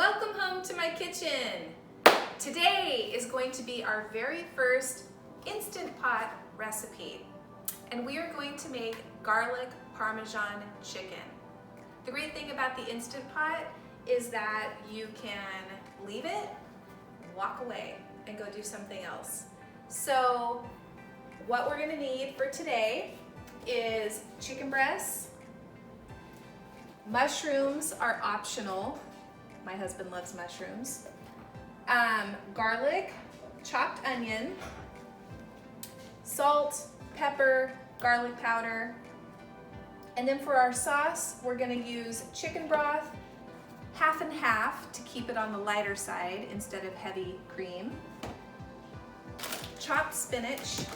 Welcome home to my kitchen. Today is going to be our very first Instant Pot recipe, and we are going to make garlic Parmesan chicken. The great thing about the Instant Pot is that you can leave it, walk away, and go do something else. So what we're gonna need for today is chicken breasts. Mushrooms are optional. My husband loves mushrooms. Garlic, chopped onion, salt, pepper, garlic powder. And then for our sauce, we're gonna use chicken broth, half and half to keep it on the lighter side instead of heavy cream. Chopped spinach,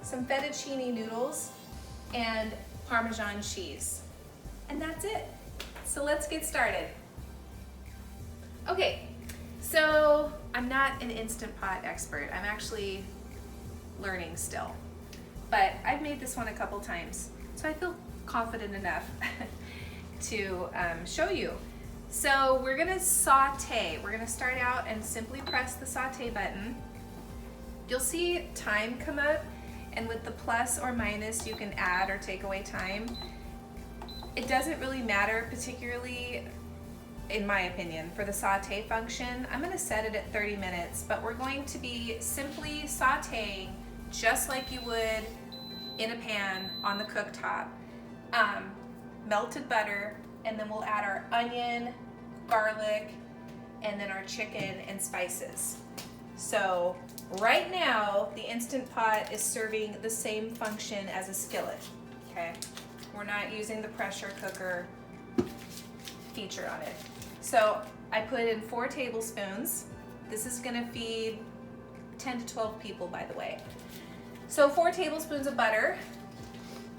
some fettuccine noodles, and Parmesan cheese. And that's it. So let's get started. Okay, so I'm not an Instant Pot expert. I'm actually learning still. But I've made this one a couple times, so I feel confident enough to show you. So we're gonna saute. We're gonna start out and simply press the saute button. You'll see time come up, and with the plus or minus, you can add or take away time. It doesn't really matter, particularly in my opinion, for the saute function. I'm gonna set it at 30 minutes, but we're going to be simply sauteing just like you would in a pan on the cooktop. Melted butter, and then we'll add our onion, garlic, and then our chicken and spices. So right now, the Instant Pot is serving the same function as a skillet, okay? We're not using the pressure cooker feature on it. So I put in 4 tablespoons. This is gonna feed 10 to 12 people, by the way. So 4 tablespoons of butter.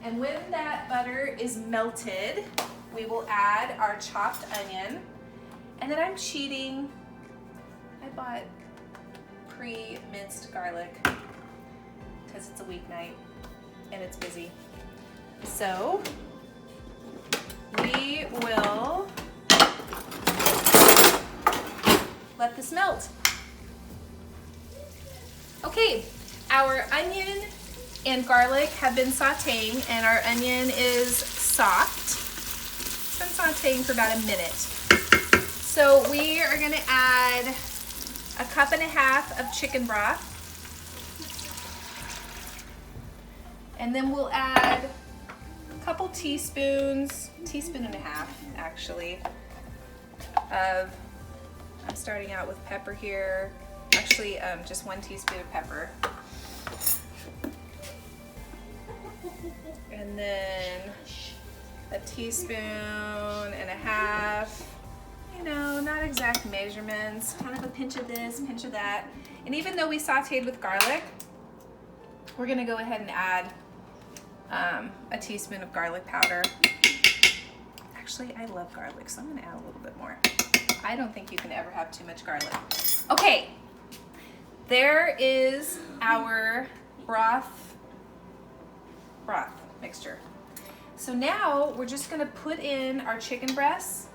And when that butter is melted, we will add our chopped onion. And then I'm cheating. I bought pre-minced garlic because it's a weeknight and it's busy. So we will let this melt. Okay, our onion and garlic have been sauteing, and our onion is soft. It's been sauteing for about a minute. So we are gonna add 1.5 cups of chicken broth. And then we'll add a couple teaspoons, 1.5 teaspoons actually, of, I'm starting out with pepper here. Actually, just 1 teaspoon of pepper. And then 1.5 teaspoons. You know, not exact measurements, kind of a pinch of this, pinch of that. And even though we sauteed with garlic, we're gonna go ahead and add 1 teaspoon of garlic powder. Actually, I love garlic, so I'm gonna add a little bit more. I don't think you can ever have too much garlic. Okay, there is our broth mixture. So now we're just gonna put in our chicken breasts.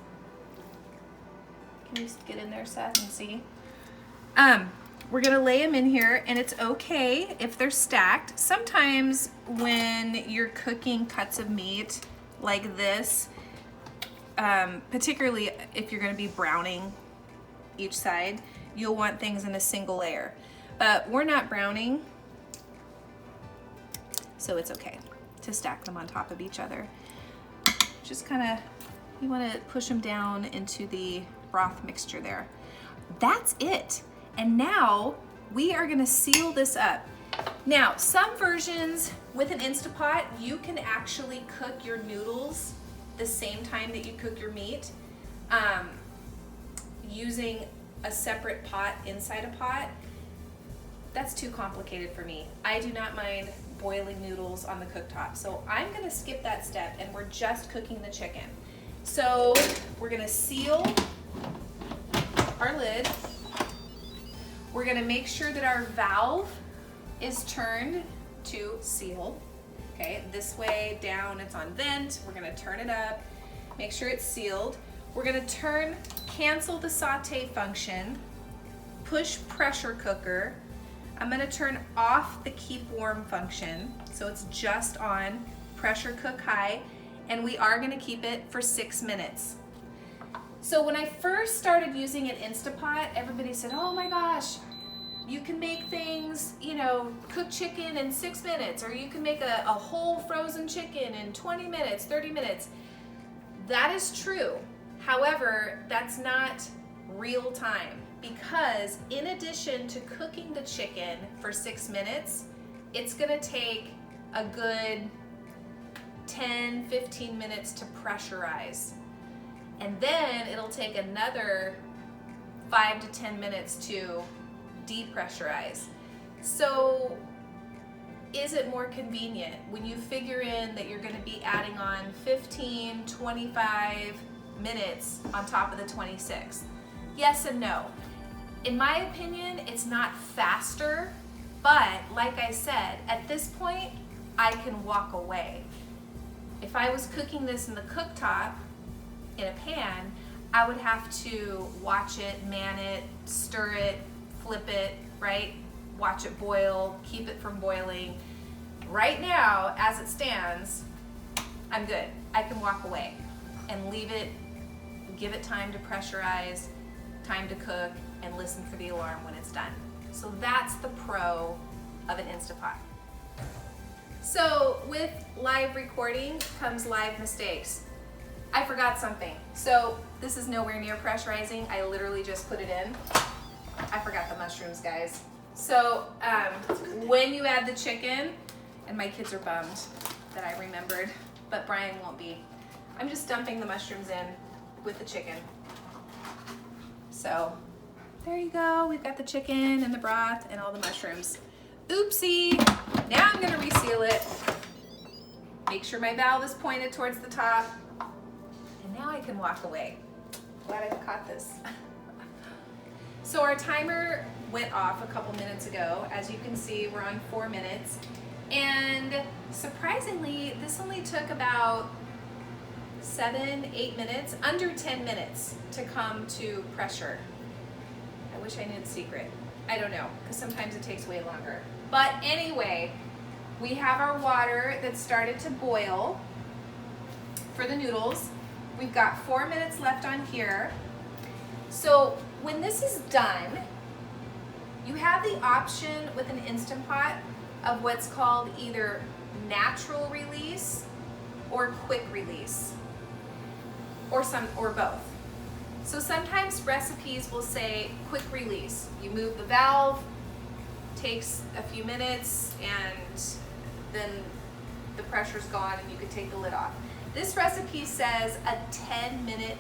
Can you get in there, Seth, and see? We're gonna lay them in here, and it's okay if they're stacked. Sometimes when you're cooking cuts of meat like this, particularly if you're gonna be browning each side, you'll want things in a single layer. But we're not browning, so it's okay to stack them on top of each other. Just kinda, you wanna push them down into the broth mixture there. That's it. And now we are gonna seal this up. Now, some versions with an Instant Pot, you can actually cook your noodles the same time that you cook your meat, using a separate pot inside a pot. That's too complicated for me. I do not mind boiling noodles on the cooktop. So I'm gonna skip that step, and we're just cooking the chicken. So we're gonna seal our lid. We're gonna make sure that our valve is turned to seal. Okay, this way down it's on vent. We're gonna turn it up, make sure it's sealed. We're gonna cancel the saute function, push pressure cooker. I'm gonna turn off the keep warm function, so it's just on pressure cook high, and we are gonna keep it for 6 minutes. So when I first started using an Instapot, everybody said, oh my gosh, you can make things, you know, cook chicken in 6 minutes, or you can make a whole frozen chicken in 20 minutes, 30 minutes. That is true. However, that's not real time, because in addition to cooking the chicken for 6 minutes, it's gonna take a good 10, 15 minutes to pressurize. And then it'll take another 5 to 10 minutes to depressurize. So is it more convenient when you figure in that you're going to be adding on 15, 25 minutes on top of the 26? Yes and no. In my opinion, it's not faster, but like I said, at this point, I can walk away. If I was cooking this in the cooktop in a pan, I would have to watch it, man it, stir it, flip it, right? Watch it boil, keep it from boiling. Right now, as it stands, I'm good. I can walk away and leave it, give it time to pressurize, time to cook, and listen for the alarm when it's done. So that's the pro of an Instapot. So with live recording comes live mistakes. I forgot something. So this is nowhere near pressurizing. I literally just put it in. I forgot the mushrooms, guys. So when you add the chicken, and my kids are bummed that I remembered, but Brian won't be. I'm just dumping the mushrooms in with the chicken. So there you go. We've got the chicken and the broth and all the mushrooms. Oopsie. Now I'm gonna reseal it. Make sure my valve is pointed towards the top. And now I can walk away. Glad I caught this. So our timer went off a couple minutes ago. As you can see, we're on 4 minutes. And surprisingly, this only took about 7, 8 minutes, under 10 minutes to come to pressure. I wish I knew the secret. I don't know, because sometimes it takes way longer. But anyway, we have our water that started to boil for the noodles. We've got 4 minutes left on here. So when this is done, you have the option with an Instant Pot of what's called either natural release or quick release, or both. So sometimes recipes will say quick release. You move the valve, takes a few minutes, and then the pressure's gone and you can take the lid off. This recipe says a 10-minute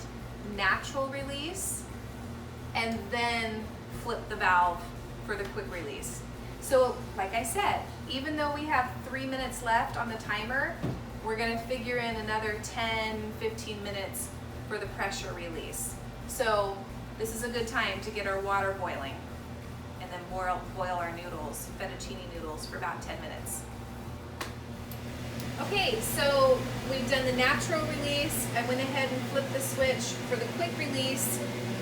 natural release, and then flip the valve for the quick release. So like I said, even though we have 3 minutes left on the timer, we're gonna figure in another 10, 15 minutes for the pressure release. So this is a good time to get our water boiling and then boil our noodles, fettuccine noodles, for about 10 minutes. Okay, so we've done the natural release. I went ahead and flipped the switch for the quick release.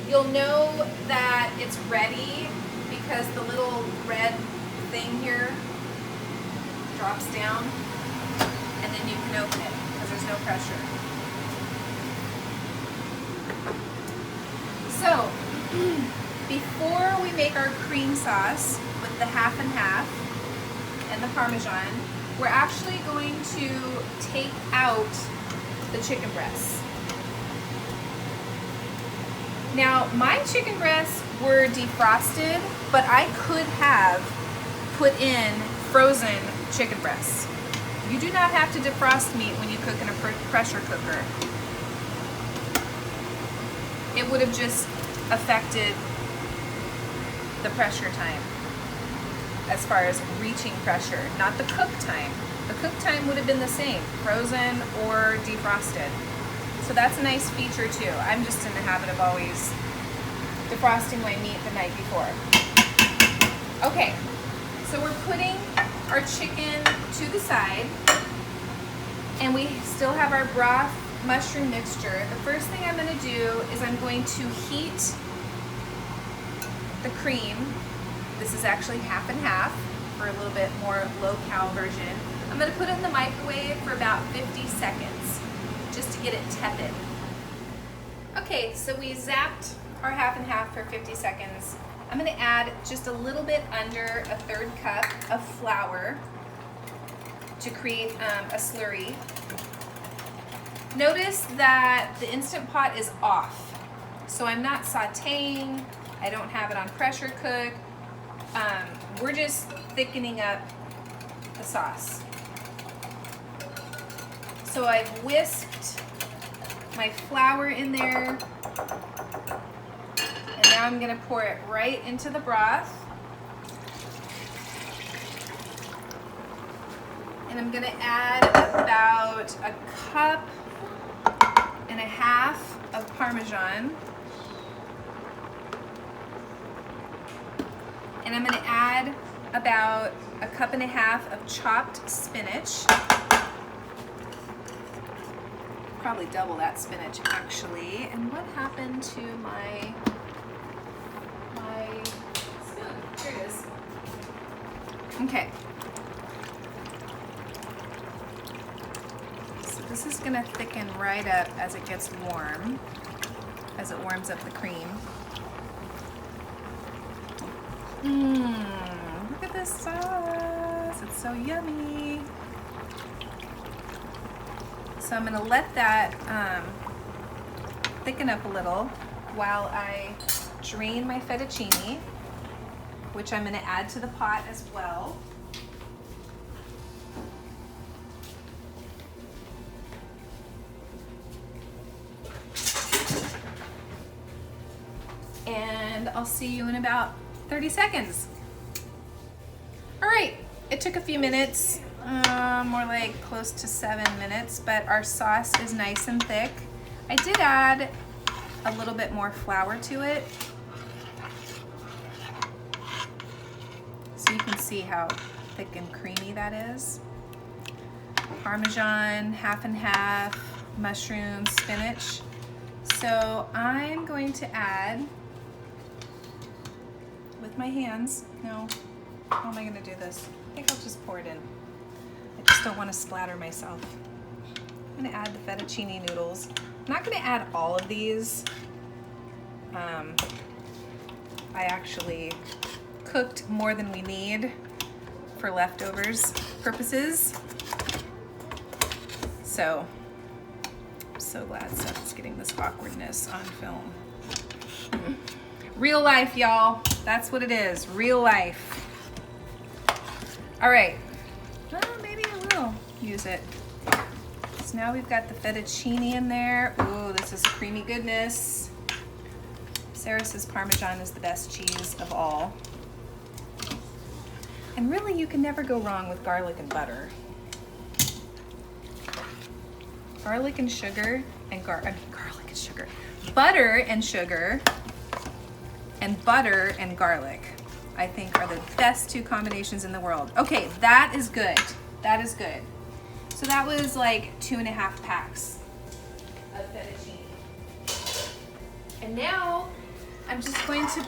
You'll know that it's ready because the little red thing here drops down, and then you can open it because there's no pressure. So before we make our cream sauce with the half and half and the Parmesan, we're actually going to take out the chicken breasts. Now, my chicken breasts were defrosted, but I could have put in frozen chicken breasts. You do not have to defrost meat when you cook in a pressure cooker. It would have just affected the pressure time as far as reaching pressure, not the cook time. The cook time would have been the same, frozen or defrosted. So that's a nice feature too. I'm just in the habit of always defrosting my meat the night before. Okay, so we're putting our chicken to the side, and we still have our broth mushroom mixture, the first thing I'm going to do is I'm going to heat the cream. This is actually half and half for a little bit more low-cal version. I'm going to put it in the microwave for about 50 seconds just to get it tepid. Okay, so we zapped our half and half for 50 seconds. I'm going to add just a little bit under a 1/3 cup of flour to create a slurry. Notice that the Instant Pot is off, so I'm not sauteing, I don't have it on pressure cook. We're just thickening up the sauce. So I've whisked my flour in there, and now I'm going to pour it right into the broth. And I'm going to add about a cup and a half of Parmesan. And I'm going to add about a cup and a half of chopped spinach. Probably double that spinach actually. And what happened to my spoon? Here it is. Okay. So this is going to thicken right up as it gets warm, as it warms up the cream. Look at this sauce. It's so yummy. So I'm going to let that thicken up a little while I drain my fettuccine, which I'm going to add to the pot as well. And I'll see you in about 30 seconds. All right, it took a few minutes, more like close to 7 minutes, but our sauce is nice and thick. I did add a little bit more flour to it, so you can see how thick and creamy that is. Parmesan, half and half, mushrooms, spinach. So I'm going to add, with my hands, no, how am I going to do this? I think I'll just pour it in. I just don't want to splatter myself. I'm going to add the fettuccine noodles. I'm not going to add all of these. I actually cooked more than we need for leftovers purposes. So, I'm so glad Seth's getting this awkwardness on film. Real life, y'all. That's what it is. Real life. All right. Well, maybe I will use it. So now we've got the fettuccine in there. Ooh, this is creamy goodness. Sarah says Parmesan is the best cheese of all. And really, you can never go wrong with garlic and butter. Garlic and sugar and garlic and sugar. Butter and sugar and butter and garlic, I think, are the best two combinations in the world. Okay, that is good. That is good. So that was like 2.5 packs of fettuccine. And now I'm just going to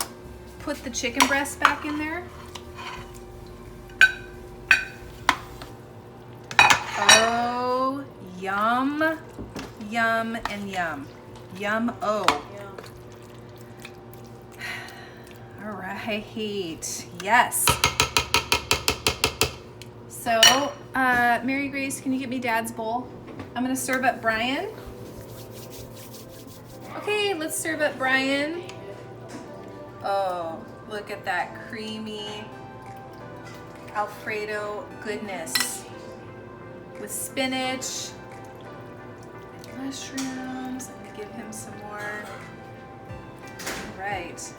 put the chicken breast back in there. Oh, yum, yum, and yum. Yum, oh. All right, yes. So, Mary Grace, can you get me Dad's bowl? I'm gonna serve up Brian. Okay, let's serve up Brian. Oh, look at that creamy Alfredo goodness with spinach, mushrooms. I'm gonna give him some more. All right.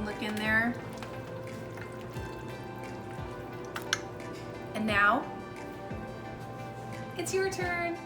Look in there. And now, it's your turn.